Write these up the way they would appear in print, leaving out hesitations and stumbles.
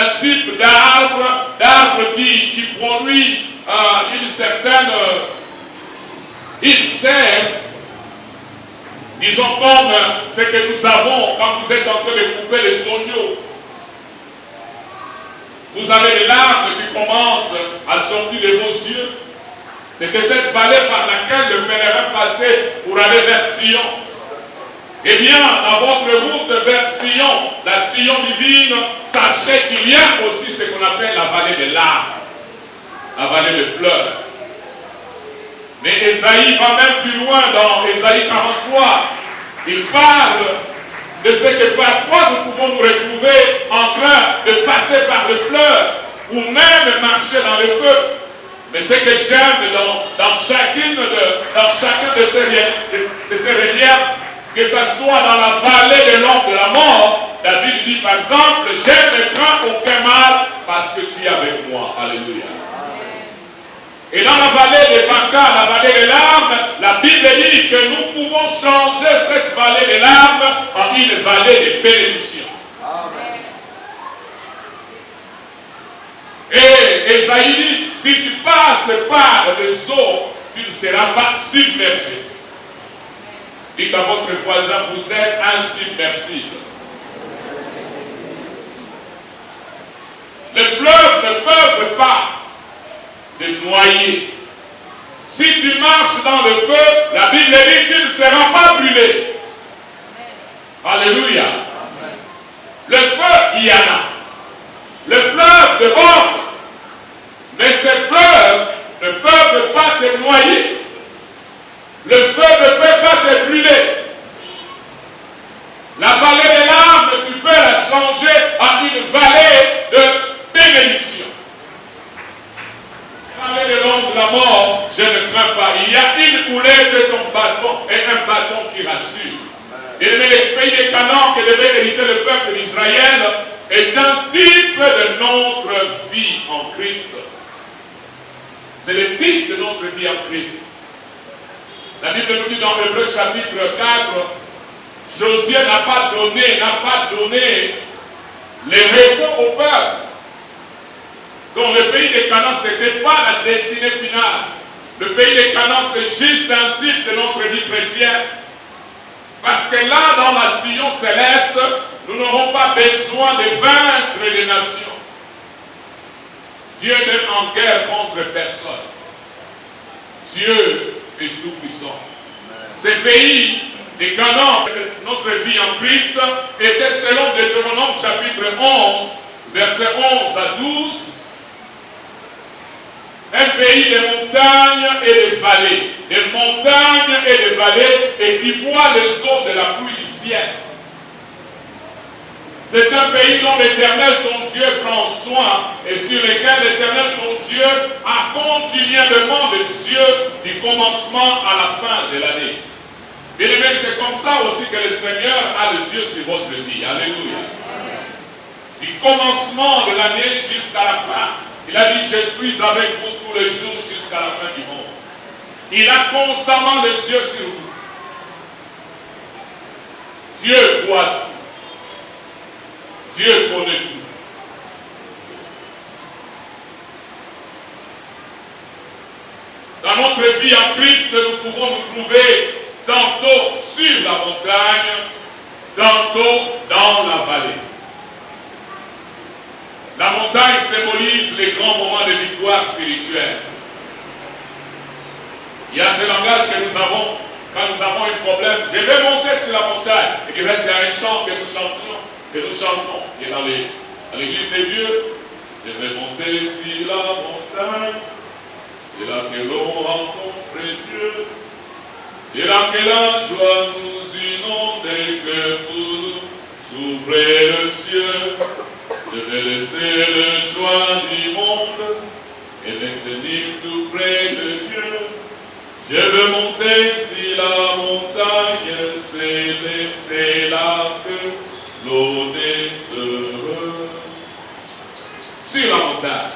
d'un type d'arbre qui produit une certaine... il sert, disons comme ce que nous avons quand vous êtes en train de couper les oignons. Vous avez les larmes qui commencent à sortir de vos yeux. C'était cette vallée par laquelle le pèlerin passait pour aller vers Sion. Eh bien, dans votre route vers Sion, la Sion divine, sachez qu'il y a aussi ce qu'on appelle la vallée des larmes, la vallée de pleurs. Mais Ésaïe va même plus loin dans Ésaïe 43. Il parle de ce que parfois nous pouvons nous retrouver en train de passer par le fleuve ou même marcher dans le feu. Mais ce que j'aime dans chacun de ces reliefs, que ce soit dans la vallée de l'ombre de la mort, David dit par exemple, je ne crains aucun mal parce que tu es avec moi. Alléluia. Et dans la vallée des Baca, la vallée des larmes, la Bible dit que nous pouvons changer cette vallée des larmes en une vallée de bénédiction. Et Ésaïe dit, si tu passes par les eaux, tu ne seras pas submergé. Dites à votre voisin, vous êtes insubmersible. Les fleuves ne peuvent pas te noyer. Si tu marches dans le feu, la Bible dit que tu ne seras pas brûlé. Alléluia. Le feu, il y en a. Le fleuve déborde. Mais ces fleuves ne peuvent pas te noyer. Le feu ne peut pas te brûler. La vallée des larmes, tu peux la changer en une vallée de bénédiction. La vallée de l'ombre de la mort, je ne crains pas. Il y a une houlette de ton bâton et un bâton qui rassure. Et le pays des Canaan que devait hériter le peuple d'Israël est un type de notre vie en Christ. C'est le type de notre vie en Christ. La Bible nous dit dans Hébreux chapitre 4, Josué n'a pas donné les repos au peuple. Donc le pays des Canaan, ce n'était pas la destinée finale. Le pays des Canaan, c'est juste un type de notre vie chrétienne. Parce que là, dans la Sion céleste, nous n'aurons pas besoin de vaincre les nations. Dieu n'est en guerre contre personne. Dieu est tout puissant. Ces pays des Canaan, notre vie en Christ, était selon Deutéronome chapitre 11, versets 11 à 12, un pays de montagnes et de vallées, des montagnes et de vallées, et qui boit les eaux de la pluie du ciel. C'est un pays dont l'Éternel, ton Dieu, prend soin et sur lequel l'Éternel, ton Dieu, a continuellement des yeux du commencement à la fin de l'année. Bien aimé, c'est comme ça aussi que le Seigneur a les yeux sur votre vie. Alléluia. Du commencement de l'année jusqu'à la fin. Il a dit, je suis avec vous tous les jours jusqu'à la fin du monde. Il a constamment les yeux sur vous. Dieu voit tout. Dieu connaît tout. Dans notre vie en Christ, nous pouvons nous trouver tantôt sur la montagne, tantôt dans la vallée. La montagne symbolise les grands moments de victoire spirituelle. Il y a ce langage que nous avons quand nous avons un problème. Je vais monter sur la montagne. Et puis là, c'est un chant que nous chantons, qui est dans l'église de Dieu. Je vais monter sur la montagne. C'est là que l'on rencontre Dieu. C'est là que la joie nous inonde et que pour nous s'ouvre le ciel. Je vais laisser le joie du monde et me tenir tout près de Dieu. Je veux monter sur la montagne, c'est là que l'on est heureux. Sur la montagne.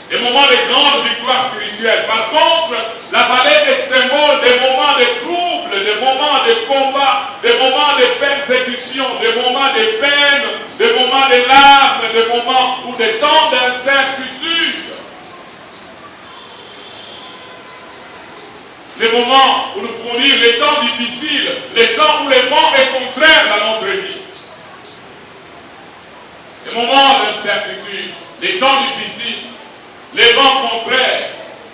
Des moments de grande victoire spirituelle. Par contre, la vallée est symbole des moments de troubles, des moments de combat, des moments de persécution, des moments de peine, des moments de larmes, des moments des temps d'incertitude. Les moments où nous pouvons dire les temps difficiles, les temps où le vent est contraire dans notre vie. Les moments d'incertitude, les temps difficiles, les vents contraires,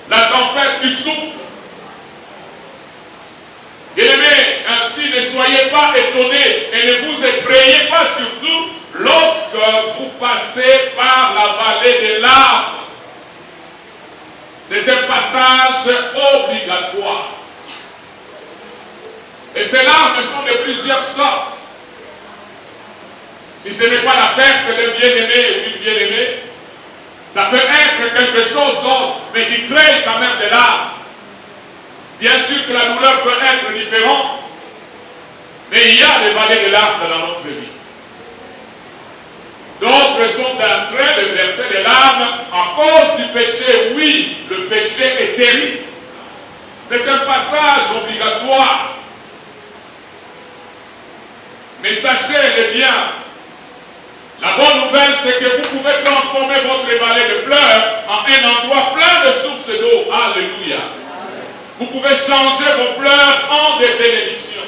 la tempête qui souffle. Bien-aimés, ainsi ne soyez pas étonnés et ne vous effrayez pas surtout lorsque vous passez par la vallée des larmes. C'est un passage obligatoire. Et ces larmes sont de plusieurs sortes. Si ce n'est pas la perte d'un bien-aimé ou d'une bien-aimée, ça peut être quelque chose d'autre, mais qui crée quand même des larmes. Bien sûr que la douleur peut être différente, mais il y a des vallées de larmes dans notre vie. D'autres sont en train de verser des larmes à cause du péché. Oui, le péché est terrible. C'est un passage obligatoire. Mais sachez-le bien, la bonne nouvelle, c'est que vous pouvez transformer votre vallée de pleurs en un endroit plein de sources d'eau. Alléluia. Vous pouvez changer vos pleurs en des bénédictions.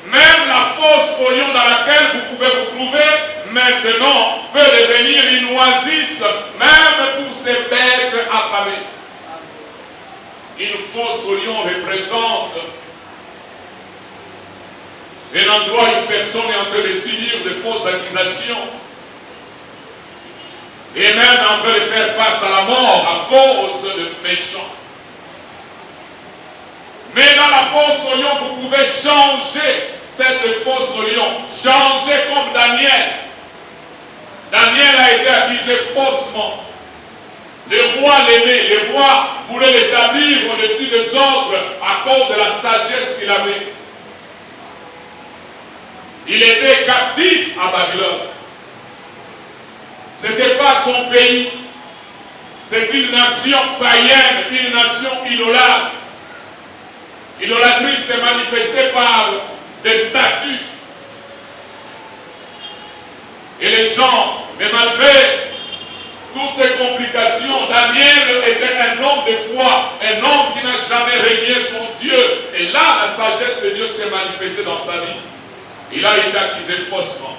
Même la fosse au lion dans laquelle vous pouvez vous trouver maintenant peut devenir une oasis, même pour ces bêtes affamées. Une fosse au lion représente un endroit où une personne est en train de subir de fausses accusations et même en train de faire face à la mort à cause de méchants. Mais dans la fosse au lion, vous pouvez changer cette fosse au lion. Changer comme Daniel. Daniel a été accusé faussement. Le roi l'aimait. Le roi voulait l'établir au-dessus des autres à cause de la sagesse qu'il avait. Il était captif à Babylone. Ce n'était pas son pays. C'est une nation païenne, une nation idolâtre. L'idolâtrie s'est manifestée par des statues. Et les gens, mais malgré toutes ces complications, Daniel était un homme de foi, un homme qui n'a jamais régné son Dieu. Et là, la sagesse de Dieu s'est manifestée dans sa vie. Il a été accusé faussement,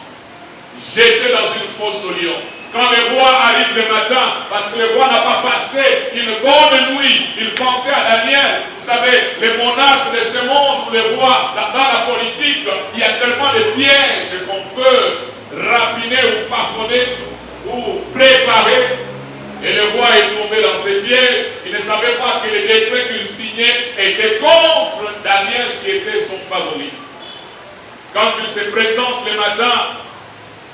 jeté dans une fosse au lion. Quand le roi arrive le matin, parce que le roi n'a pas passé une bonne nuit, il pensait à Daniel. Vous savez, les monarques de ce monde, ou les rois, dans la politique, il y a tellement de pièges qu'on peut raffiner ou parfonner ou préparer. Et le roi est tombé dans ces pièges. Il ne savait pas que les décrets qu'il signait étaient contre Daniel qui était son favori. Quand il se présente le matin,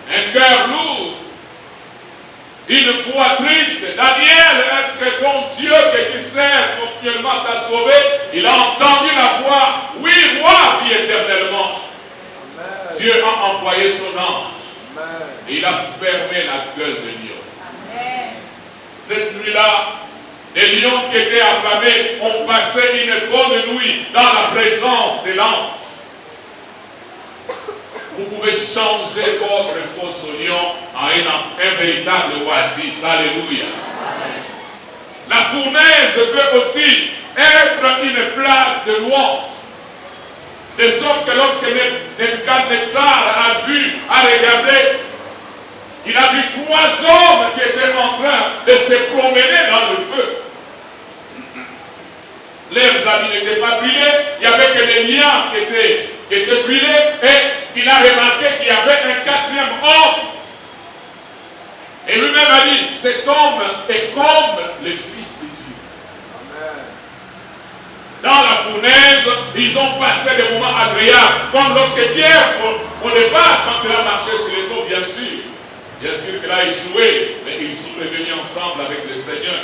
un cœur lourd, une foi triste. Daniel, est-ce que ton Dieu que tu sers continuellement t'a sauvé? Il a entendu la voix. Oui, roi, vit éternellement. Amen. Dieu a envoyé son ange. Amen. Et il a fermé la gueule de lion. Amen. Cette nuit-là, les lions qui étaient affamés ont passé une bonne nuit dans la présence de l'ange. Vous pouvez changer votre fosse au lion en un véritable oasis. Alléluia. Amen. La fournaise peut aussi être une place de louange. De sorte que lorsque Nebuchadnezzar a regardé, il a vu 3 hommes qui étaient en train de se promener dans le feu. Leurs habits n'étaient pas brûlés, il n'y avait que les liens qui étaient brûlés, et il a remarqué qu'il y avait un 4e homme. Et lui-même a dit, cet homme est comme le Fils de Dieu. Amen. Dans la fournaise, ils ont passé des moments agréables, comme lorsque Pierre, au départ, quand il a marché sur les eaux, bien sûr qu'il a échoué, mais ils sont revenus ensemble avec le Seigneur.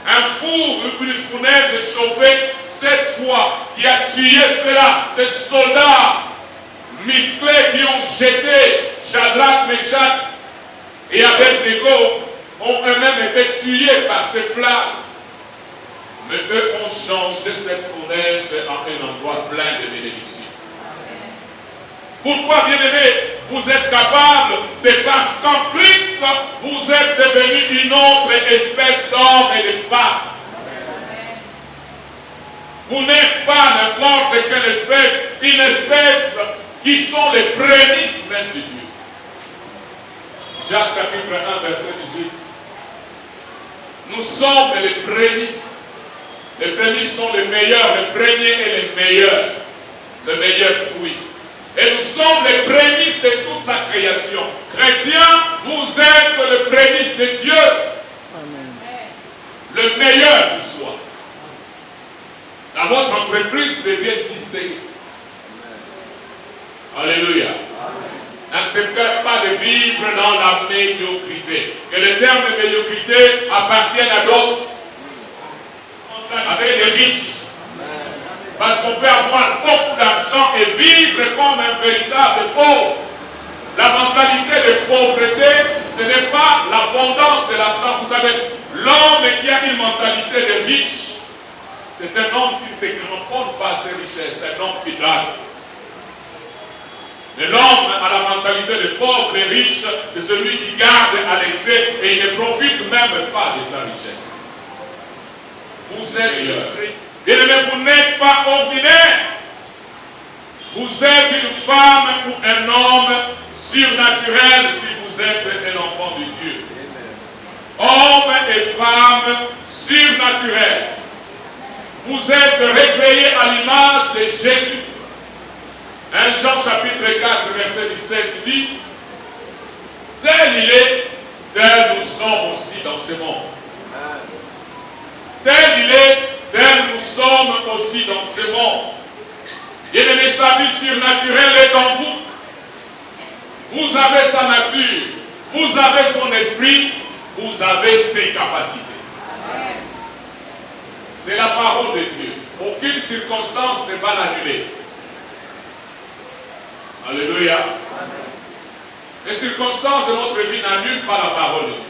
Un four, une fournaise chauffée 7 fois, qui a tué cela, ces soldats musclés qui ont jeté Shadrach, Meshach et Abednego ont eux-mêmes été tués par ces flammes. Mais eux ont changé cette fournaise en un endroit plein de bénédictions. Pourquoi, bien-aimés? vous êtes capable, c'est parce qu'en Christ, vous êtes devenus une autre espèce d'hommes et de femmes. Vous n'êtes pas n'importe quelle espèce, une espèce qui sont les prémices même de Dieu. Jacques chapitre 1, verset 18. Nous sommes les prémices. Les prémices sont les meilleurs, les premiers et les meilleurs. Le meilleur fruit. Et nous sommes les prémices de toute sa création. Chrétiens, vous êtes le prémice de Dieu. Amen. Le meilleur du soi. Dans votre entreprise devient distingué. Alléluia. N'acceptez pas de vivre dans la médiocrité. Que le terme de médiocrité appartienne à d'autres. Avec les riches. Parce qu'on peut avoir beaucoup d'argent et vivre comme un véritable pauvre. La mentalité de pauvreté, ce n'est pas l'abondance de l'argent. Vous savez, l'homme qui a une mentalité de riche, c'est un homme qui ne se cramponne pas à ses richesses, c'est un homme qui donne. Mais l'homme a la mentalité de pauvre et riche, de celui qui garde à l'excès et il ne profite même pas de sa richesse. Vous êtes bien-aimés, vous n'êtes pas ordinaire. Vous êtes une femme ou un homme surnaturel si vous êtes un enfant de Dieu. Hommes et femmes surnaturels. Vous êtes recréés à l'image de Jésus. 1 Jean chapitre 4 verset 17 dit: tel il est, tel nous sommes aussi dans ce monde. Tel il est, tel nous sommes aussi dans ce monde. Bien-aimé, sa vie surnaturelle est en vous. Vous avez sa nature, vous avez son esprit, vous avez ses capacités. C'est la parole de Dieu. Aucune circonstance ne va l'annuler. Alléluia. Les circonstances de notre vie n'annulent pas la parole de Dieu.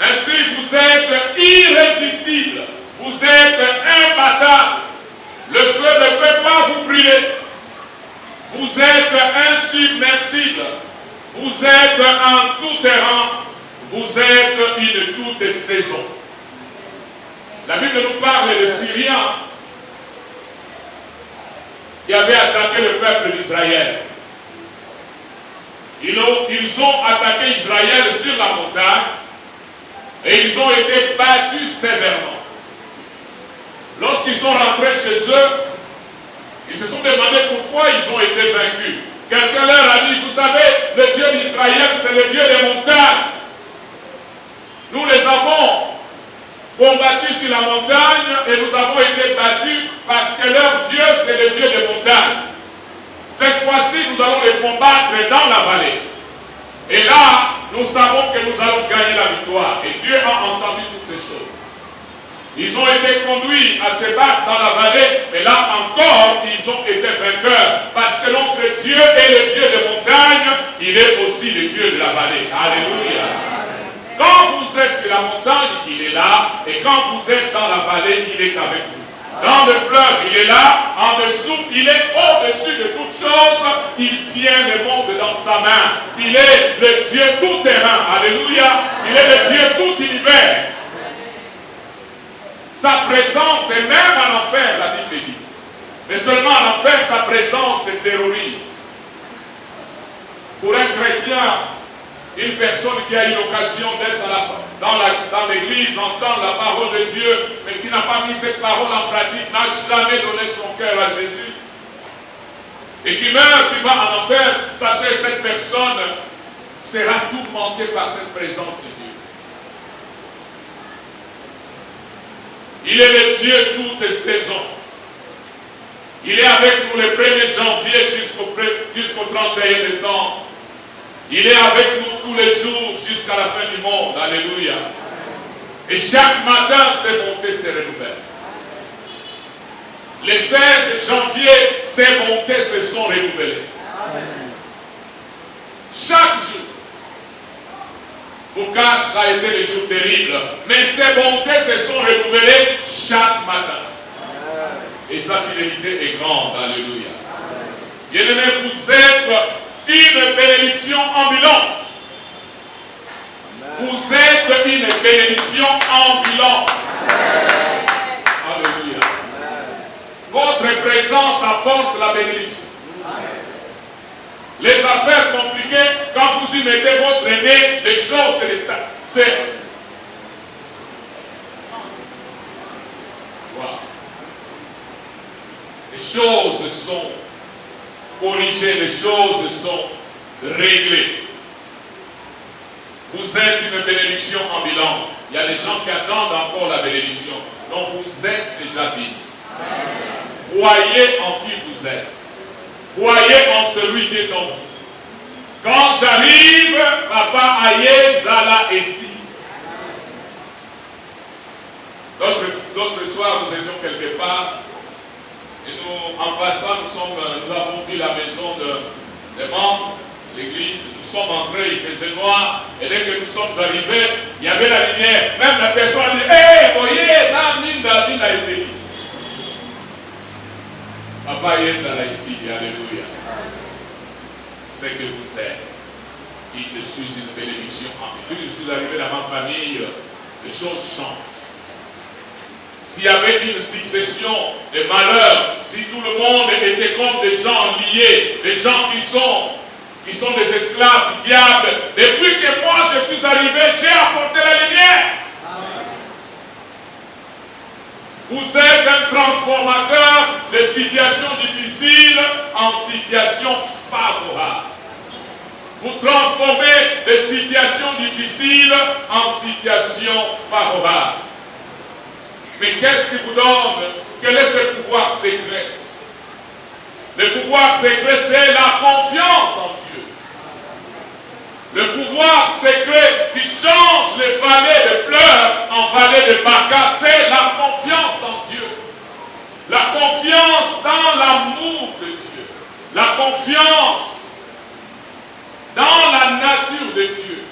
Ainsi, vous êtes irrésistible. Vous êtes imbattable. Le feu ne peut pas vous brûler. Vous êtes insubmersible. Vous êtes en tout terrain. Vous êtes une toute saison. La Bible nous parle de Syriens qui avaient attaqué le peuple d'Israël. Ils ont attaqué Israël sur la montagne et ils ont été battus sévèrement. Lorsqu'ils sont rentrés chez eux, ils se sont demandé pourquoi ils ont été vaincus. Quelqu'un leur a dit: vous savez, le Dieu d'Israël, c'est le Dieu des montagnes. Nous les avons combattus sur la montagne et nous avons été battus parce que leur Dieu, c'est le Dieu des montagnes. Cette fois-ci, nous allons les combattre dans la vallée. Et là, nous savons que nous allons gagner la victoire. Et Dieu a entendu toutes ces choses. Ils ont été conduits à se battre dans la vallée, mais là encore, ils ont été vainqueurs. Parce que notre Dieu est le Dieu des montagnes, il est aussi le Dieu de la vallée. Alléluia. Quand vous êtes sur la montagne, il est là. Et quand vous êtes dans la vallée, il est avec vous. Dans le fleuve, il est là. En dessous, il est au-dessus de toutes choses. Il tient le monde dans sa main. Il est le Dieu tout-terrain. Alléluia. Il est le Dieu tout-univers. Sa présence est même en enfer, la Bible dit. Mais seulement en enfer, sa présence se terrorise. Pour un chrétien, une personne qui a eu l'occasion d'être dans l'église, entendre la parole de Dieu, mais qui n'a pas mis cette parole en pratique, n'a jamais donné son cœur à Jésus, et qui meurt, qui va en enfer, sachez que cette personne sera tourmentée par cette présence de Dieu. Il est le Dieu toutes saisons. Il est avec nous le 1er janvier jusqu'au 31 décembre. Il est avec nous tous les jours jusqu'à la fin du monde. Alléluia. Et chaque matin, ses bontés se renouvellent. Le 16 janvier, ses bontés se sont renouvelées. Chaque jour. Boucache a été le jour terrible, mais ses bontés se sont renouvelées chaque matin. et sa fidélité est grande. Alléluia. Bien-aimés, vous êtes une bénédiction ambulante. Vous êtes une bénédiction ambulante. Alléluia. Votre présence apporte la bénédiction. Les affaires compliquées, quand vous y mettez votre nez, les choses, c'est voilà. Les choses sont corrigées, les choses sont réglées. Vous êtes une bénédiction ambulante. Il y a des gens qui attendent encore la bénédiction. Donc vous êtes déjà bénis. Croyez en qui vous êtes. Croyez en celui qui est en vous. Quand j'arrive, Papa Aye Zala ici. L'autre soir, nous étions quelque part. Et nous, en passant, nous avons vu la maison des membres, l'église. Nous sommes entrés, il faisait noir. Et dès que nous sommes arrivés, il y avait la lumière. Même la personne a dit, hé, voyez, David a été. Papa Yézala ici, alléluia. C'est que vous êtes. Et je suis une bénédiction. Depuis que je suis arrivé dans ma famille, les choses changent. S'il y avait une succession de malheurs, si tout le monde était comme des gens liés, des gens qui sont des esclaves du diable, depuis que moi je suis arrivé, j'ai apporté la lumière. Vous êtes un transformateur de situations difficiles en situations favorables. Vous transformez des situations difficiles en situations favorables. Mais qu'est-ce qui vous donne? Quel est ce pouvoir secret? Le pouvoir secret, c'est la confiance en Dieu. Le pouvoir secret qui change les vallées de pleurs en vallées de baka, c'est la confiance en Dieu. La confiance dans l'amour de Dieu. La confiance dans la nature de Dieu.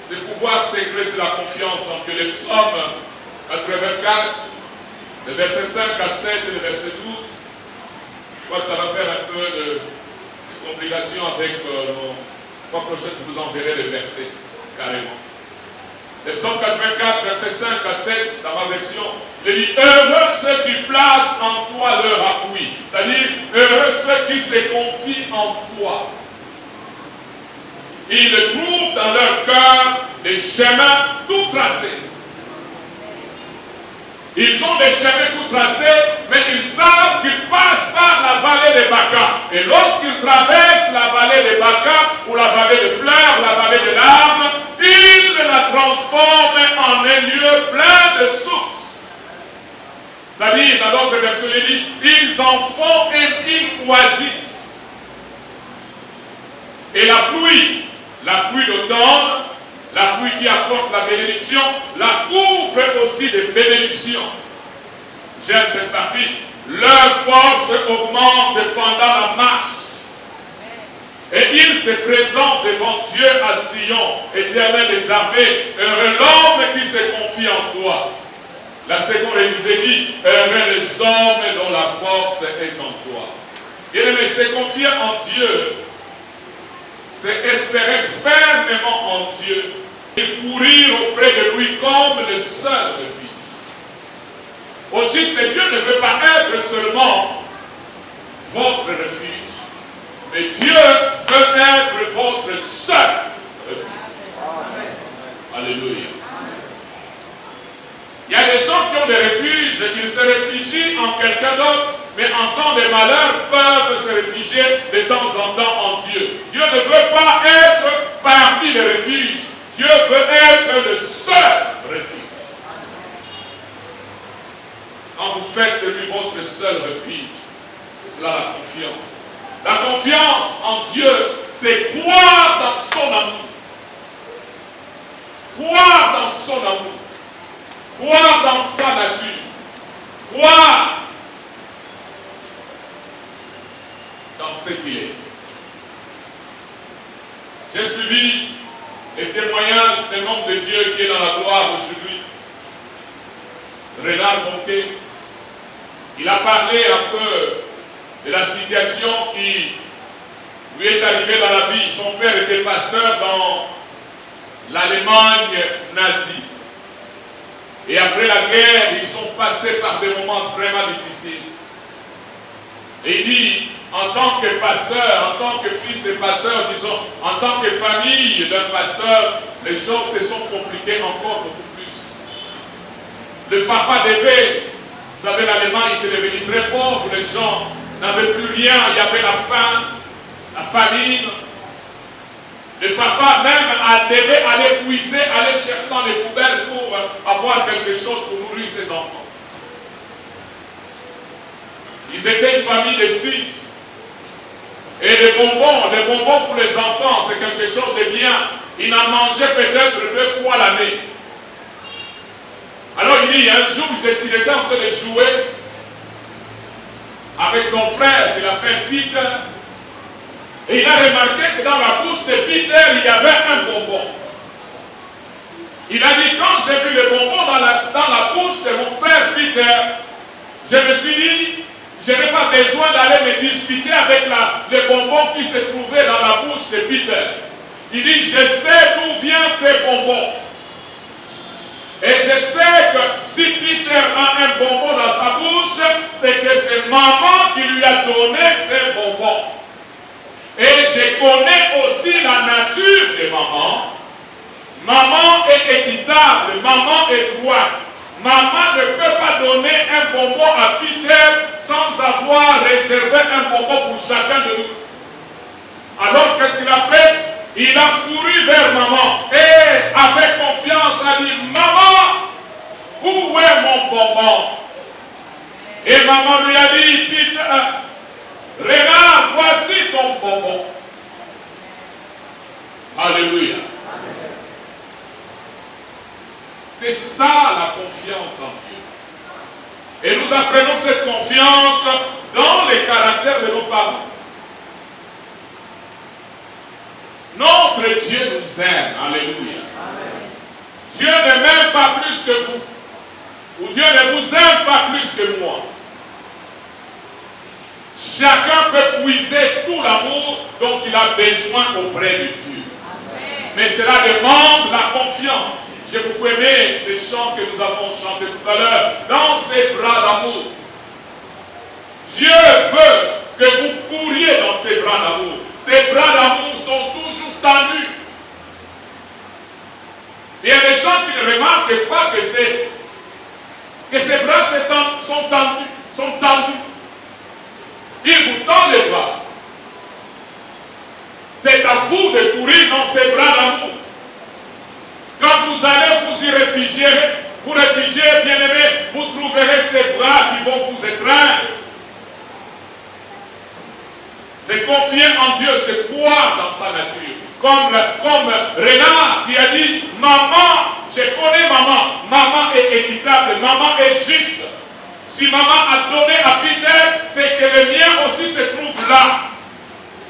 Ce pouvoir secret, c'est la confiance en Dieu. Les psaumes 84, le verset 5 à 7 et le verset 12. Je crois que ça va faire un peu de complication avec la fois prochaine, je vous enverrai les versets carrément. Le psaume 84, verset 5 à 7, dans ma version, il dit, heureux ceux qui placent en toi leur appui. C'est-à-dire, heureux ceux qui se confient en toi. Ils trouvent dans leur cœur des chemins tout tracés. Ils ont des chemins tout tracés, mais ils savent qu'ils passent par la vallée de Baka. Et lorsqu'ils traversent la vallée de Baka, ou la vallée de pleurs, la vallée de larmes, ils la transforment en un lieu plein de sources. C'est-à-dire, dans d'autres versions, il dit, ils en font une oasis. Et la pluie d'automne, la pluie qui apporte la bénédiction, la couvre aussi de bénédictions. J'aime cette partie. Leur force augmente pendant la marche. Et il se présente devant Dieu à Sion, Éternel des armées, heureux l'homme qui se confie en toi. La seconde révisée dit, heureux les hommes dont la force est en toi. Bien-aimé, se confier en Dieu, c'est espérer fermement en Dieu et courir auprès de lui comme le seul refuge. Au juste, Dieu ne veut pas être seulement votre refuge, mais Dieu veut être votre seul refuge. Alléluia. Il y a des gens qui ont des refuges, ils se réfugient en quelqu'un d'autre, mais en temps de malheur peuvent se réfugier de temps en temps en Dieu. Dieu ne veut pas être parmi les refuges. Dieu veut être le seul refuge. Quand vous faites de lui votre seul refuge, c'est cela la confiance. La confiance en Dieu, c'est croire dans son amour. Croire dans son amour. Croire dans sa nature. Croire dans ce qu'il est. J'ai suivi les témoignages d'un homme de Dieu qui est dans la gloire aujourd'hui. Renard Bonquet. Il a parlé un peu de la situation qui lui est arrivée dans la vie. Son père était pasteur dans l'Allemagne nazie. Et après la guerre, ils sont passés par des moments vraiment difficiles. Et il dit, en tant que pasteur, en tant que fils de pasteur, disons, en tant que famille d'un pasteur, les choses se sont compliquées encore beaucoup plus. Le papa devait, vous savez, l'Allemagne était devenu très pauvre, les gens n'avaient plus rien, il y avait la faim, la famine. Le papa même devait aller puiser, aller chercher dans les poubelles pour avoir quelque chose pour nourrir ses enfants. Ils étaient une famille de 6. Et les bonbons pour les enfants, c'est quelque chose de bien. Ils en mangeaient peut-être 2 fois l'année. Alors il dit, un jour, ils étaient en train de jouer avec son frère, qu'il appelle Peter. Et il a remarqué que dans la bouche de Peter, il y avait un bonbon. Il a dit, quand j'ai vu le bonbon dans la bouche de mon frère Peter, je me suis dit, je n'ai pas besoin d'aller me disputer avec le bonbon qui se trouvait dans la bouche de Peter. Il dit, je sais d'où vient ce bonbon. Et je sais que si Peter a un bonbon dans sa bouche, c'est que c'est maman qui lui a donné ce bonbon. Et je connais aussi la nature de maman. Maman est équitable, maman est droite. Maman ne peut pas donner un bonbon à Peter sans avoir réservé un bonbon pour chacun de nous. Alors qu'est-ce qu'il a fait? Il a couru vers maman et avec confiance a dit, maman, où est mon bonbon? Et maman lui a dit, Peter, regarde, voici ton bonbon. Alléluia. C'est ça la confiance en Dieu. Et nous apprenons cette confiance dans les caractères de nos parents. Notre Dieu nous aime. Alléluia. Amen. Dieu ne m'aime pas plus que vous. Ou Dieu ne vous aime pas plus que moi. Chacun peut puiser tout l'amour dont il a besoin auprès de Dieu. Amen. Mais cela demande la confiance. J'ai beaucoup aimé ces chants que nous avons chantés tout à l'heure. Dans ses bras d'amour. Dieu veut que vous couriez dans ses bras d'amour. Ces bras d'amour sont toujours tendus. Il y a des gens qui ne remarquent pas que ces bras sont tendus. Il vous tend les bras. C'est à vous de courir dans ces bras d'amour. Quand vous allez vous y réfugier, bien aimé, vous trouverez ces bras qui vont vous étreindre. C'est confier en Dieu, c'est croire dans sa nature. Comme Renard qui a dit, maman, je connais maman. Maman est équitable, maman est juste. Si maman a donné à Peter, c'est que le mien aussi se trouve là.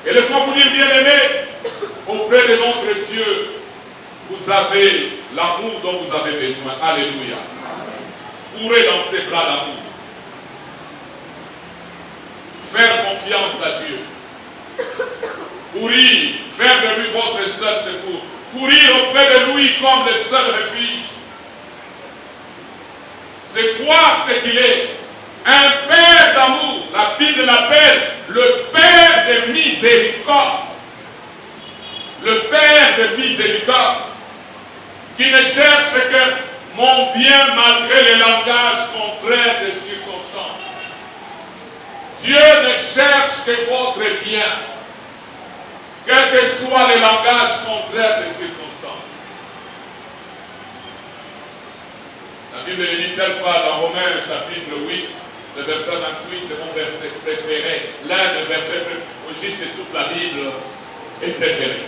Et laisse-moi vous dire, bien aimé, auprès de notre Dieu, vous avez l'amour dont vous avez besoin. Alléluia. Courez dans ses bras d'amour. Faire confiance à Dieu. Courir, faire de lui votre seul secours. Courir auprès de lui comme le seul refuge. C'est croire ce qu'il est. Un Père d'amour. La Bible l'appelle le Père de miséricorde. Le Père de miséricorde. Qui ne cherche que mon bien malgré les langages contraires des circonstances. Dieu ne cherche que votre bien, quels que soient les langages contraires des circonstances. La Bible ne dit-elle pas dans Romains chapitre 8, le verset 28, c'est mon verset préféré. L'un des versets préférés, aussi c'est toute la Bible est préférée.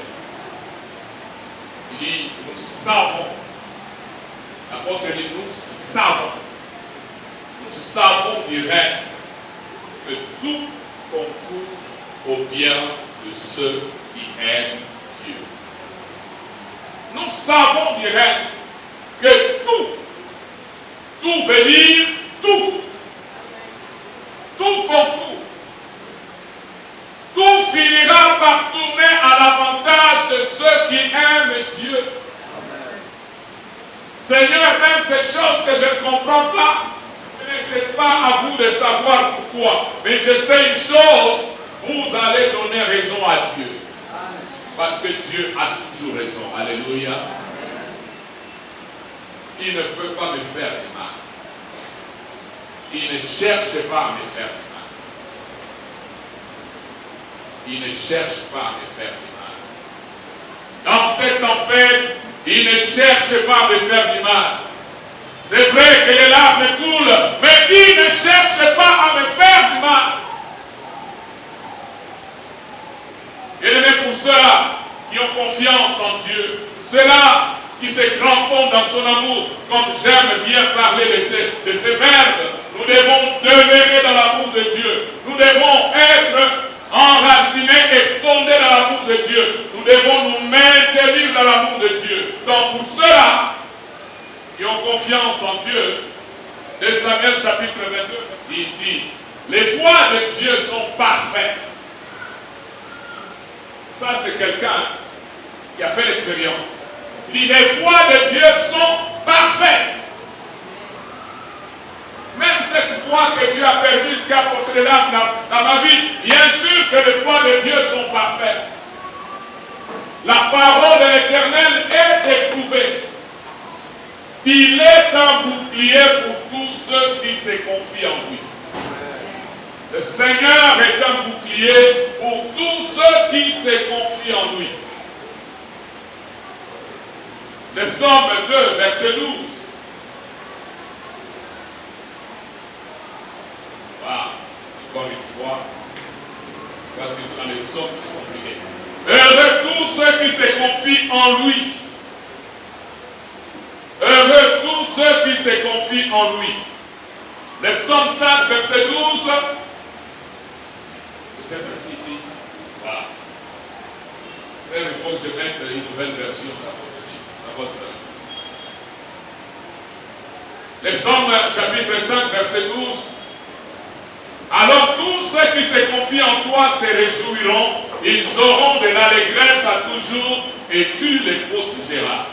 Il dit, nous savons, l'apôtre dit, nous savons du reste, que tout concourt au bien de ceux qui aiment Dieu. Nous savons du reste que tout Tout veut dire tout. Tout concourt. Tout finira par tourner à l'avantage de ceux qui aiment Dieu. Seigneur, même ces choses que je ne comprends pas, ce n'est pas à vous de savoir pourquoi. Mais je sais une chose, vous allez donner raison à Dieu. Parce que Dieu a toujours raison. Alléluia. Il ne peut pas me faire du mal. Il ne cherche pas à me faire du mal. Il ne cherche pas à me faire du mal. Dans cette tempête, il ne cherche pas à me faire du mal. C'est vrai que les larmes coulent, mais il ne cherche pas à me faire du mal. Bien-aimés, pour ceux-là qui ont confiance en Dieu, ceux-là qui se cramponnent dans son amour, comme j'aime bien parler de ces verbes, nous devons demeurer dans l'amour de Dieu. Nous devons être enracinés et fondés dans l'amour de Dieu. Nous devons nous maintenir dans l'amour de Dieu. Donc pour ceux-là qui ont confiance en Dieu, de Samuel chapitre 22 dit ici, les voies de Dieu sont parfaites. Ça c'est quelqu'un qui a fait l'expérience. Il dit, les voies de Dieu sont parfaites. Même cette foi que Dieu a permise jusqu'à porter l'âme dans ma vie, bien sûr que les voies de Dieu sont parfaites. La parole de l'Éternel est éprouvée. Il est un bouclier pour tous ceux qui se confient en lui. Le Seigneur est un bouclier pour tous ceux qui se confient en lui. Le psaume 2, verset 12. Voilà, encore une fois. Voici dans les psaumes, c'est compliqué. Heureux tous ceux qui se confient en lui. Heureux tous ceux qui se confient en lui. Le psaume 5, verset 12. C'est peut-être ici. Voilà. Frère, il faut que je mette une nouvelle version dans votre livre. Le psaume chapitre 5, verset 12. Alors tous ceux qui se confient en toi se réjouiront, ils auront de l'allégresse à toujours et tu les protégeras.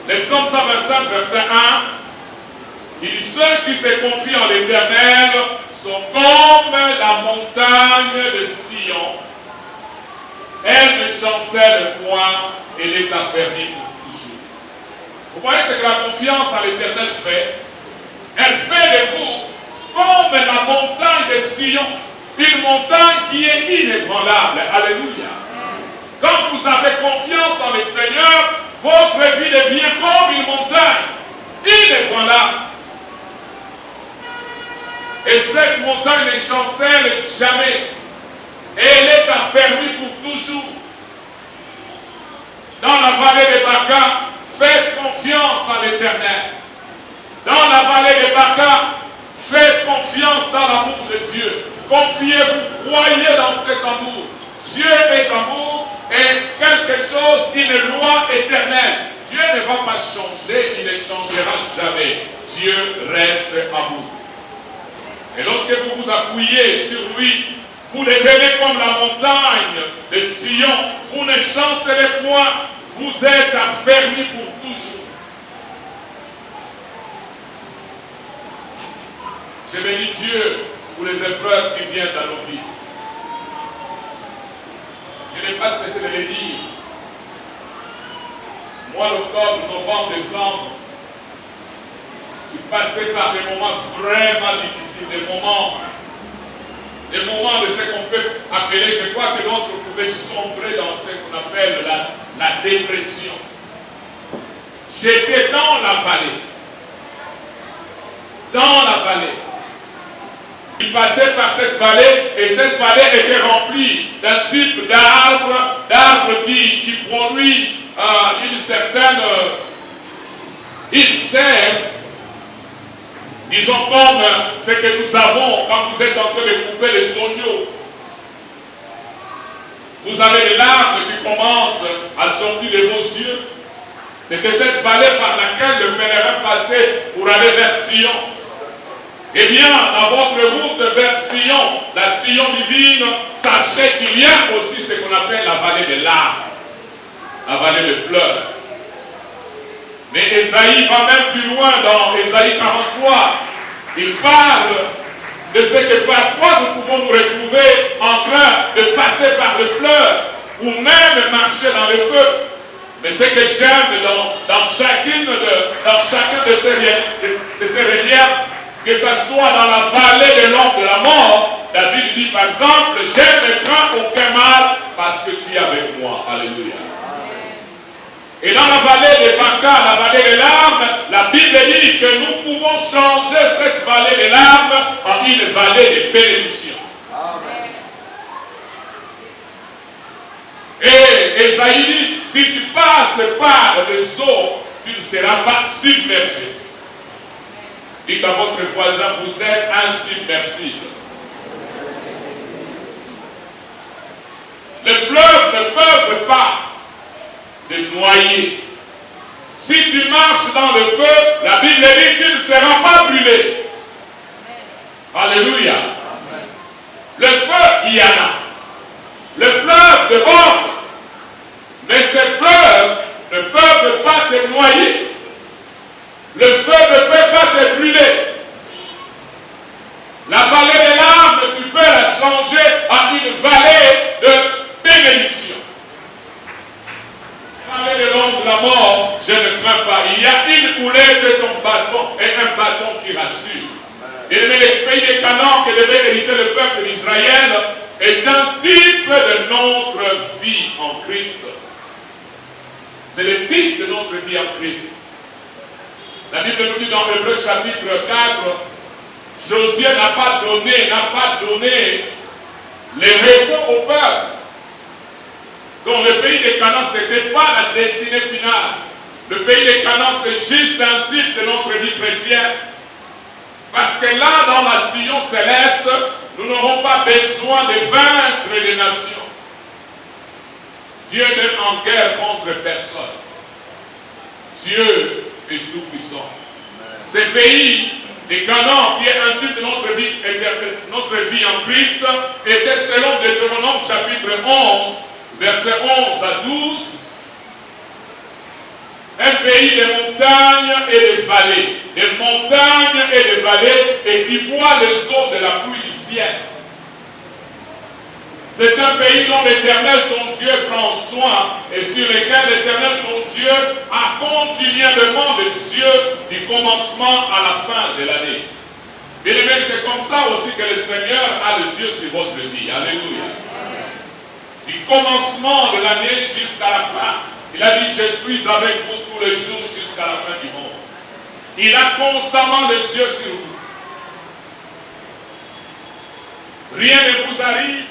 Le psaume 125, verset 1, il dit, ceux qui se confient en l'Éternel sont comme la montagne de Sion. Elle ne chancelle point, elle est affermie pour toujours. Vous voyez ce que la confiance en l'Éternel fait? Elle fait de vous comme la montagne de Sion, une montagne qui est inébranlable. Alléluia. Quand vous avez confiance dans le Seigneur, votre vie devient comme une montagne inébranlable. Et cette montagne ne chancelle jamais. Elle est affermie pour toujours. Dans la vallée de Baca, faites confiance en l'Éternel. Dans la vallée de Baca, faites confiance dans l'amour de Dieu. Confiez-vous, croyez dans cet amour. Dieu est amour et quelque chose, une loi éternelle. Dieu ne va pas changer, il ne changera jamais. Dieu reste amour. Et lorsque vous vous appuyez sur lui, vous devenez comme la montagne de Sion. Vous ne chancelez point, vous êtes affermis pour toujours. Je bénis Dieu pour les épreuves qui viennent dans nos vies. Je n'ai pas cessé de le dire. Mois d'octobre, novembre, décembre, je suis passé par des moments vraiment difficiles, des moments de ce qu'on peut appeler, je crois que l'autre pouvait sombrer dans ce qu'on appelle la dépression. J'étais dans la vallée. Dans la vallée. Il passait par cette vallée et cette vallée était remplie d'un type d'arbre qui produit une certaine serre, disons comme ce que nous avons quand vous êtes en train de couper les oignons. Vous avez les larmes qui commencent à sortir de vos yeux. C'était cette vallée par laquelle le pèlerin passait pour aller vers Sion. Eh bien, dans votre route vers Sion, la Sion divine, sachez qu'il y a aussi ce qu'on appelle la vallée des larmes, la vallée de pleurs. Mais Ésaïe va même plus loin dans Ésaïe 43. Il parle de ce que parfois nous pouvons nous retrouver en train de passer par le fleuve ou même marcher dans le feu. Mais ce que j'aime dans chacun de ces reliefs, que ce soit dans la vallée de l'ombre de la mort, David dit par exemple, je ne crains aucun mal parce que tu es avec moi. Alléluia. Et dans la vallée des Baca, la vallée des larmes, la Bible dit que nous pouvons changer cette vallée des larmes en une vallée de bénédiction. Et Ésaïe dit, si tu passes par les eaux, tu ne seras pas submergé. Dites à votre voisin, vous êtes insubmersible. Les fleuves ne peuvent pas te noyer. Si tu marches dans le feu, la Bible dit que tu ne seras pas brûlé. Alléluia. Le feu, il y en a. Le fleuve déborde. Mais ces fleuves ne peuvent pas te noyer. Le feu ne peut pas te brûler. La vallée des larmes, tu peux la changer en une vallée de bénédiction. La vallée de l'ombre de la mort, je ne crains pas. Il y a une houlette de ton bâton et un bâton qui rassure. Et le pays des Canaan que devait hériter le peuple d'Israël est un type de notre vie en Christ. C'est le type de notre vie en Christ. La Bible nous dit dans Hébreux chapitre 4, Josué n'a pas donné les repos au peuple. Donc le pays des Canaan, ce n'était pas la destinée finale. Le pays des Canaan, c'est juste un type de notre vie chrétienne. Parce que là, dans la Sion céleste, nous n'aurons pas besoin de vaincre les nations. Dieu n'est en guerre contre personne. Dieu est tout puissant. Ce pays des Canaan, qui est un type de notre vie en Christ, était selon Deutéronome chapitre 11, versets 11 à 12, un pays de montagnes et de vallées, de montagnes et de vallées, et qui boit les eaux de la pluie du ciel. C'est un pays dont l'Éternel, ton Dieu, prend soin et sur lequel l'Éternel, ton Dieu, a continuellement des yeux du commencement à la fin de l'année. Bien aimé, c'est comme ça aussi que le Seigneur a les yeux sur votre vie. Alléluia. Du commencement de l'année jusqu'à la fin. Il a dit, je suis avec vous tous les jours jusqu'à la fin du monde. Il a constamment les yeux sur vous. Rien ne vous arrive.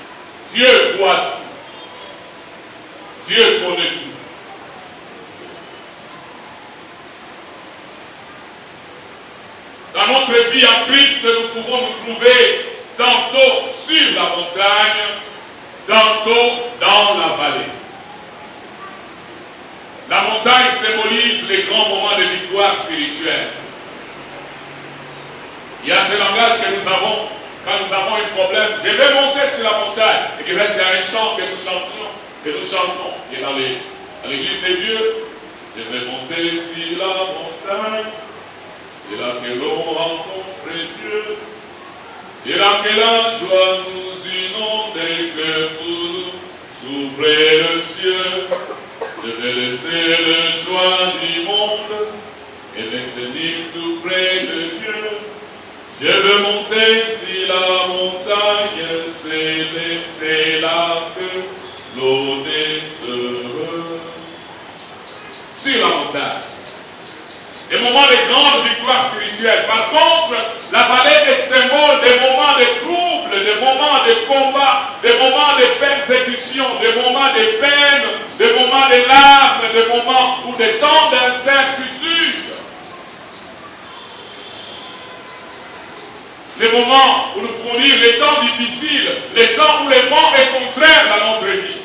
Dieu voit tout. Dieu connaît tout. Dans notre vie en Christ, nous pouvons nous trouver tantôt sur la montagne, tantôt dans la vallée. La montagne symbolise les grands moments de victoire spirituelle. Il y a ce langage que nous avons quand nous avons un problème. Je vais monter sur la montagne. Et puis c'est un chant que nous chantons, qui est dans l'église de Dieu. Je vais monter sur la montagne. C'est là que l'on rencontre Dieu. C'est là que la joie nous inonde et que pour nous s'ouvre le ciel. Je vais laisser le joie du monde et me tenir tout près de Dieu. Je veux monter sur la montagne, c'est là que l'on est heureux. Sur la montagne. Des moments de grande victoire spirituelle. Par contre, la vallée est symbole des moments de troubles, des moments de combat, des moments de persécution, des moments de peine, des moments de larmes, des moments ou des temps d'incertitude. Les moments où nous pouvons dire les temps difficiles, les temps où le vent est contraire dans notre vie.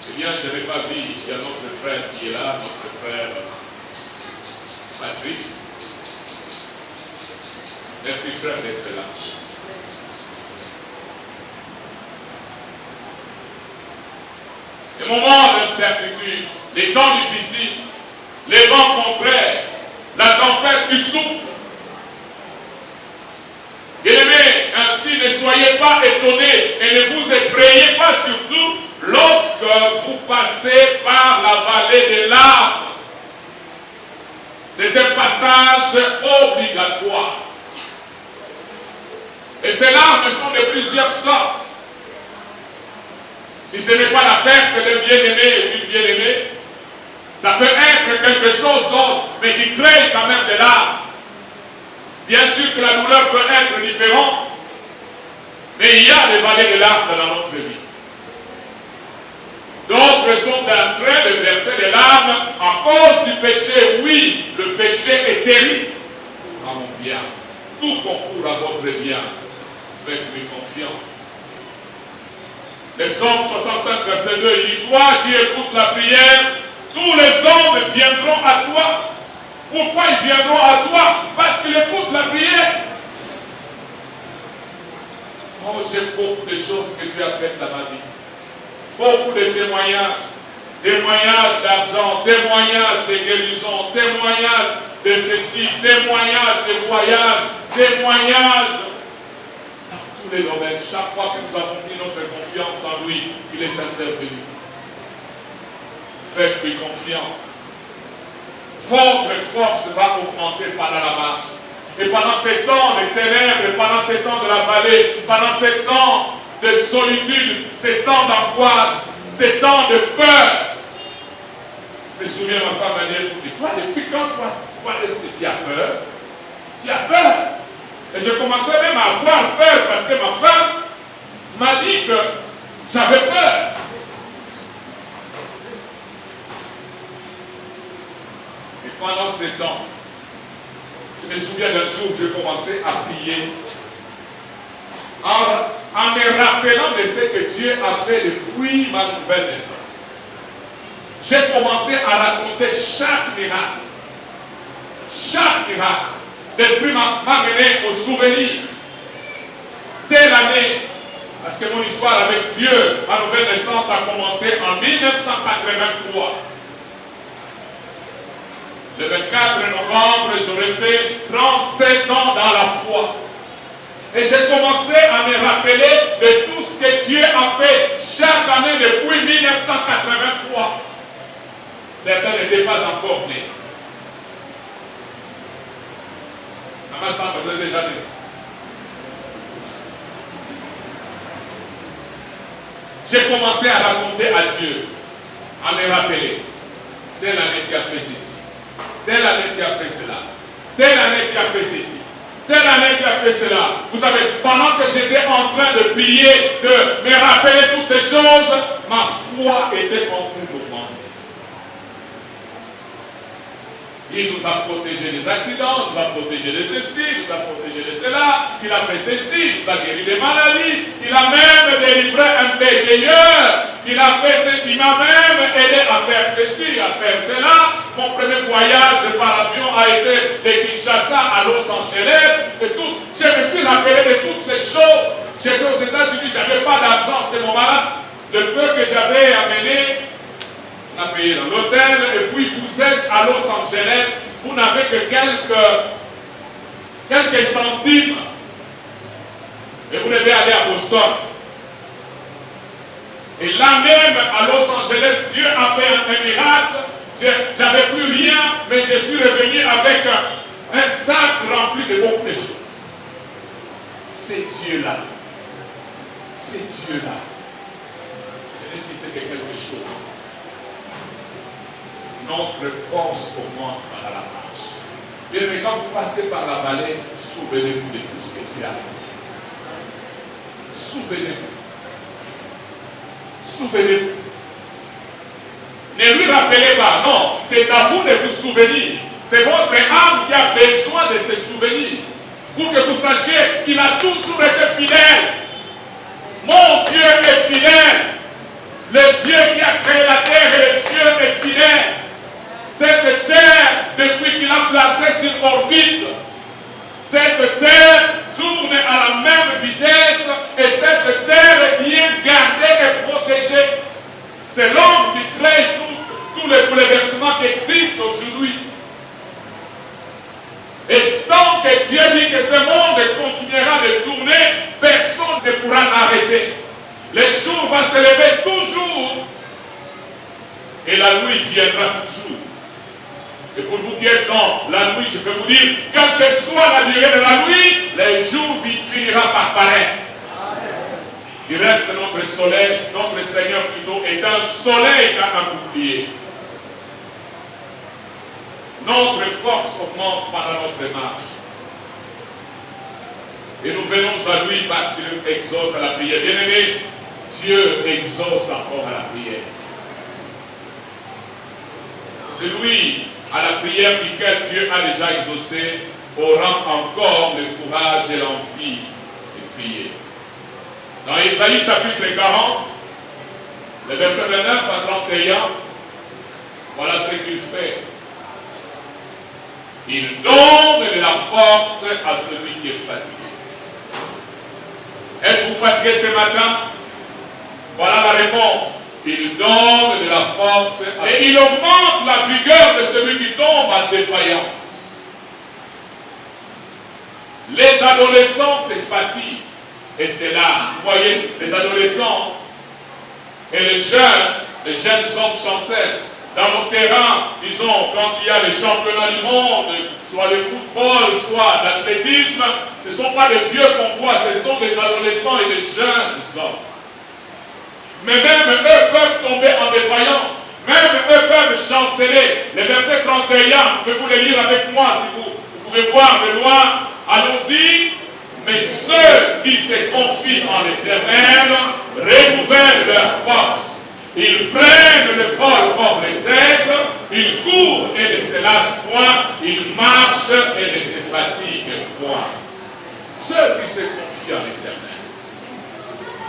Eh bien, je n'ai pas vu, il y a notre frère qui est là, notre frère Patrick. Merci frère d'être là. Les moments d'incertitude, les temps difficiles, les vents contraires, la tempête qui souffle. Bien-aimés, ainsi ne soyez pas étonnés et ne vous effrayez pas surtout lorsque vous passez par la vallée des larmes. C'est un passage obligatoire. Et ces larmes sont de plusieurs sortes. Si ce n'est pas la perte d'un bien-aimé ou d'une bien-aimée, ça peut être quelque chose d'autre, mais qui crée quand même des larmes. Bien sûr que la douleur peut être différente, mais il y a des vallées de larmes dans notre vie. D'autres sont en train de verser des larmes à cause du péché. Oui, le péché est terrible. À mon bien, tout concourt à votre bien. Faites-lui confiance. Le psaume 65, verset 2, il dit, toi qui écoutes la prière, tous les hommes viendront à toi. Pourquoi ils viendront à toi? Parce qu'ils écoutent la prière. Oh, j'ai beaucoup de choses que tu as faites dans ma vie. Beaucoup de témoignages. Témoignages d'argent, témoignages de guérison, témoignages de ceci, témoignages de voyage, témoignages dans tous les domaines. Chaque fois que nous avons mis notre confiance en lui, il est intervenu. Faites-lui confiance. Votre force va augmenter pendant la marche. Et pendant ces temps de ténèbres, pendant ces temps de la vallée, pendant ces temps de solitude, ces temps d'angoisse, ces temps de peur. Je me souviens, ma femme m'a dit, je dis, toi, depuis quand toi est-ce que tu as peur? Tu as peur? Et je commençais même à avoir peur parce que ma femme m'a dit que j'avais peur. Et pendant ces temps, je me souviens d'un jour où j'ai commencé à prier en me rappelant de ce que Dieu a fait depuis ma nouvelle naissance. J'ai commencé à raconter chaque miracle. Chaque miracle. L'Esprit m'a mené au souvenir. Telle année, parce que mon histoire avec Dieu, ma nouvelle naissance a commencé en 1983. Le 24 novembre, j'aurais fait 37 ans dans la foi. Et j'ai commencé à me rappeler de tout ce que Dieu a fait chaque année depuis 1983. Certains n'étaient pas encore nés. À ma semble, vous êtes déjà nés. J'ai commencé à raconter à Dieu, à me rappeler. Telle année tu as fait ceci. Telle année tu as fait cela. Telle année tu as fait ceci. Telle année tu as fait cela. Vous savez, pendant que j'étais en train de prier, de me rappeler toutes ces choses, ma foi était en train d'augmenter. Il nous a protégés des accidents, nous a protégés de ceci, nous a protégés de cela, il a fait ceci, il nous a guéri des maladies, il a même délivré un bégayeur, il m'a même aidé à faire ceci, à faire cela. Mon premier voyage par avion a été de Kinshasa à Los Angeles, et tout. Je me suis rappelé de toutes ces choses. J'étais aux États-Unis, je n'avais pas d'argent à ce moment-là. Le peu que j'avais amené, on a payé dans l'hôtel, et puis vous êtes à Los Angeles, vous n'avez que quelques centimes, et vous devez aller à Boston. Et là même, à Los Angeles, Dieu a fait un miracle. J'avais plus rien, mais je suis revenu avec un sac rempli de beaucoup de choses. C'est Dieu-là. C'est Dieu-là. Je vais citer quelque chose. Notre force augmente par la marche. Bien, mais quand vous passez par la vallée, souvenez-vous de tout ce que Dieu a fait. Souvenez-vous. Souvenez-vous. Ne lui rappelez pas, non, c'est à vous de vous souvenir. C'est votre âme qui a besoin de se souvenir. Pour que vous sachiez qu'il a toujours été fidèle. Mon Dieu est fidèle. Le Dieu qui a créé la terre et les cieux est fidèle. Cette terre, depuis qu'il a placé sur orbite, cette terre ne pourra l'arrêter. Le jour va se lever toujours et la nuit viendra toujours. Et pour vous qui êtes dans la nuit, je peux vous dire, quelle que soit la durée de la nuit, le jour finira par paraître. Il reste notre soleil, notre Seigneur plutôt est un soleil dans un bouclier. Notre force augmente pendant notre marche. Et nous venons à lui parce qu'il exauce à la prière. Bien-aimé, Dieu exauce encore à la prière. Celui à la prière duquel Dieu a déjà exaucé aura encore le courage et l'envie de prier. Dans Ésaïe chapitre 40, le verset 29 à 31, voilà ce qu'il fait. Il donne de la force à celui qui est fatigué. Êtes-vous fatigué ce matin? Voilà la réponse. Il donne de la force et il augmente la vigueur de celui qui tombe en défaillance. Les adolescents se fatiguent et c'est là, vous voyez, les adolescents et les jeunes hommes chancellent. Dans nos terrains, disons, quand il y a les championnats du monde, soit de football, soit d'athlétisme, ce ne sont pas des vieux qu'on voit, ce sont des adolescents et des jeunes hommes. Mais même eux peuvent tomber en défaillance. Même eux peuvent chanceler. Le verset 31, vous pouvez vous le lire avec moi si vous pouvez voir de loin. Allons-y. Mais ceux qui se confient en l'Éternel renouvellent leur force. Ils prennent le vol comme les aigles, ils courent et ne se lassent point, ils marchent et ne se fatiguent point. Ceux qui se confient en l'Éternel.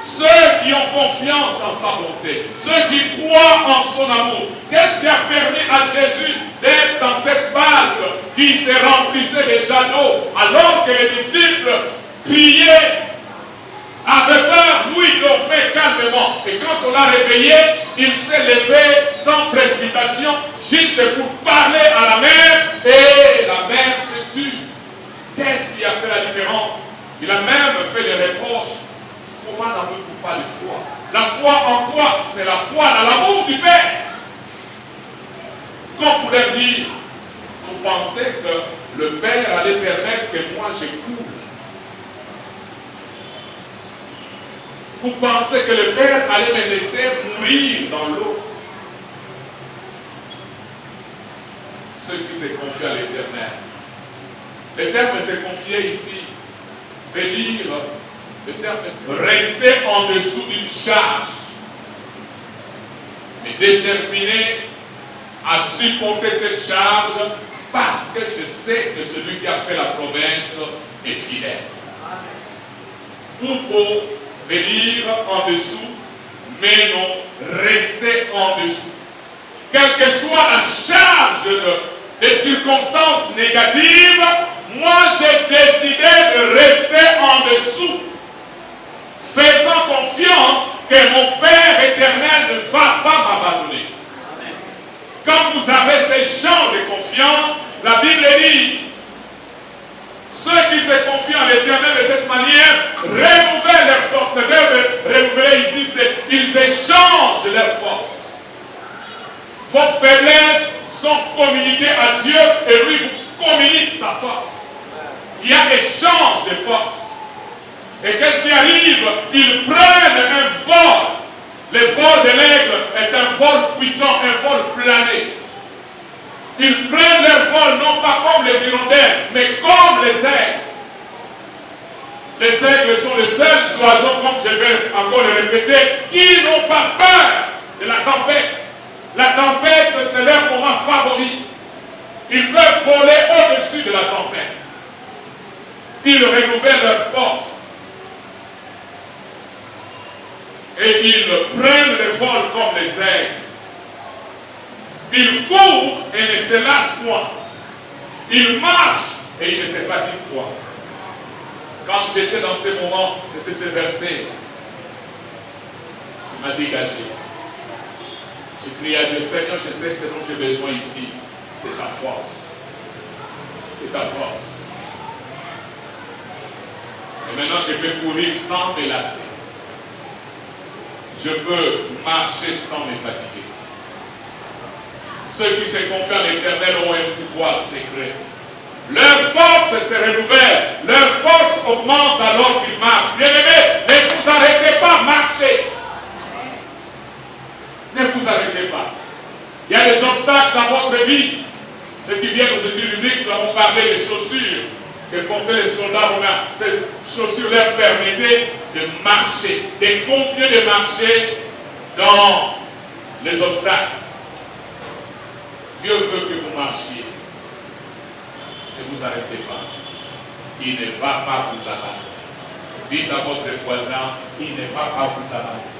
Ceux qui ont confiance en sa bonté, ceux qui croient en son amour. Qu'est-ce qui a permis à Jésus d'être dans cette barque qui se remplissait déjà d'eau alors que les disciples priaient, avaient peur, lui il dormait calmement. Et quand on l'a réveillé, il s'est levé sans précipitation, juste pour parler à la mer, et la mer se tue. Qu'est-ce qui a fait la différence? Il a même fait des reproches. Pourquoi n'avez-vous pas de foi? La foi en quoi? Mais la foi dans l'amour du Père. Comme pour leur dire, vous pensez que le Père allait permettre que moi je coule? Vous pensez que le Père allait me laisser mourir dans l'eau? Ceux qui se confient à l'Éternel. Le terme se confier ici veut dire le terme rester en dessous d'une charge, mais déterminé à supporter cette charge parce que je sais que celui qui a fait la promesse est fidèle. Pour veut dire en dessous, mais non, rester en dessous. Quelle que soit la charge des circonstances négatives, moi j'ai décidé de rester en dessous, faisant confiance que mon Père éternel ne va pas m'abandonner. Quand vous avez ce genre de confiance, la Bible dit, ceux qui se confient en l'Éternel de cette manière renouvellent leur force. Le verbe renouveler ici, c'est ils échangent leur force. Vos faiblesses sont communiquées à Dieu et lui vous communique sa force. Il y a échange de force. Et qu'est-ce qui arrive? Ils prennent un vol. Le vol de l'aigle est un vol puissant, un vol plané. Ils prennent leur vol non pas comme les hirondelles, mais comme les aigles. Les aigles sont les seuls oiseaux, comme je vais encore le répéter, qui n'ont pas peur de la tempête. La tempête, c'est leur moment favori. Ils peuvent voler au-dessus de la tempête. Ils renouvellent leur force. Et ils prennent le vol comme les aigles. Ils courent et ne se lassent point. Ils marchent et ils ne se fatiguent point. Quand j'étais dans ces moments, c'était ce verset qui m'a dégagé. J'ai crié à Dieu, Seigneur, je sais ce dont j'ai besoin ici. C'est ta force. C'est ta force. Et maintenant, je peux courir sans me lasser. Je peux marcher sans me fatiguer. Ceux qui se confient à l'Éternel ont un pouvoir secret. Leur force se renouvelle. Leur force augmente alors qu'ils marchent. Bien-aimés, ne vous arrêtez pas, marchez. Ne vous arrêtez pas. Il y a des obstacles dans votre vie. Ceux qui viennent aux études bibliques, nous avons parlé des chaussures que portaient les soldats romains. Ces chaussures leur permettaient de marcher, de continuer de marcher dans les obstacles. Dieu veut que vous marchiez. Ne vous arrêtez pas. Il ne va pas vous abandonner. Dites à votre voisin, il ne va pas vous abandonner.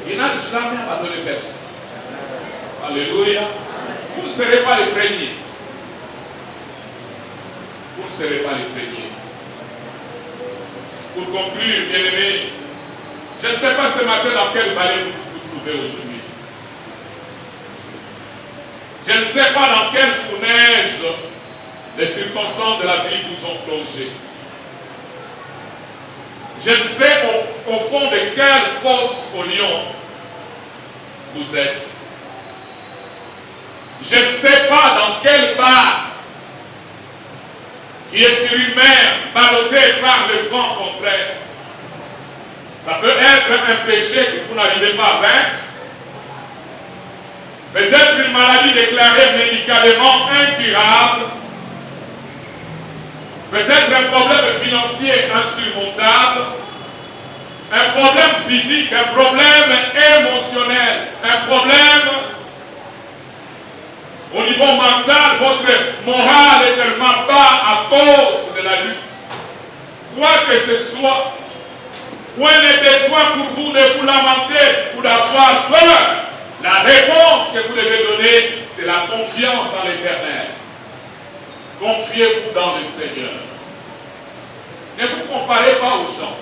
Il n'a jamais abandonné personne. Alléluia. Vous ne serez pas les premiers. Vous ne serez pas les premiers. Pour conclure, bien-aimés, je ne sais pas ce matin dans quelle vallée vous vous trouvez aujourd'hui. Je ne sais pas dans quelle fournaise les circonstances de la vie vous ont plongé. Je ne sais au fond de quelle fosse au lion vous êtes. Je ne sais pas dans quel bar qui est sur une mer ballottée par le vent contraire. Ça peut être un péché que vous n'arrivez pas à vaincre. Peut-être une maladie déclarée médicalement incurable. Peut-être un problème financier insurmontable. Un problème physique, un problème émotionnel, un problème au niveau mental. Votre morale est tellement bas à cause de la lutte. Quoi que ce soit, point de besoin pour vous de vous lamenter ou d'avoir peur. La réponse que vous devez donner, c'est la confiance en l'Éternel. Confiez-vous dans le Seigneur. Ne vous comparez pas aux gens.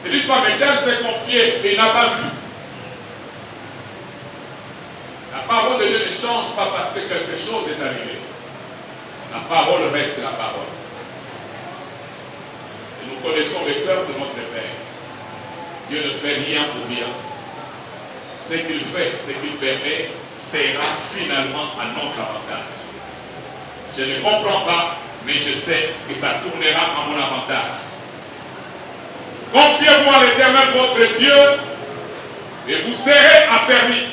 Ne dites pas, mais tel s'est confié et il n'a pas vu. La parole de Dieu ne change pas parce que quelque chose est arrivé. La parole reste la parole. Et nous connaissons le cœur de notre Père. Dieu ne fait rien pour rien. Ce qu'il fait, ce qu'il permet, sera finalement à notre avantage. Je ne comprends pas, mais je sais que ça tournera à mon avantage. Confiez-vous à l'Éternel votre Dieu et vous serez affermis.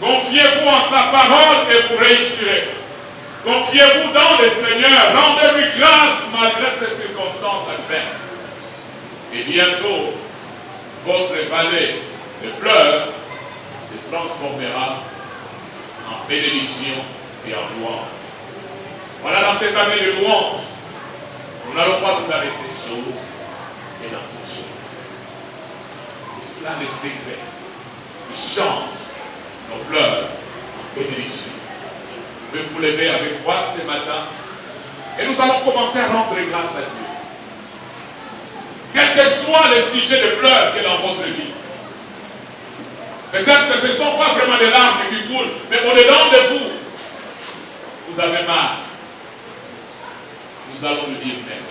Confiez-vous en sa parole et vous réussirez. Confiez-vous dans le Seigneur. Rendez-lui grâce malgré ces circonstances adverses. Et bientôt, votre vallée de pleurs se transformera en bénédiction et en louange. Voilà, dans cette année de louange, nous n'allons pas nous arrêter choses et dans toutes choses. C'est cela le secret qui change nos pleurs en bénédiction. Vous pouvez vous lever avec moi ce matin et nous allons commencer à rendre grâce à Dieu. Quel que soit le sujet de pleurs qui est dans votre vie, peut-être que ce ne sont pas vraiment des larmes qui coulent, mais au-dedans de vous, vous avez mal. Nous allons lui dire merci.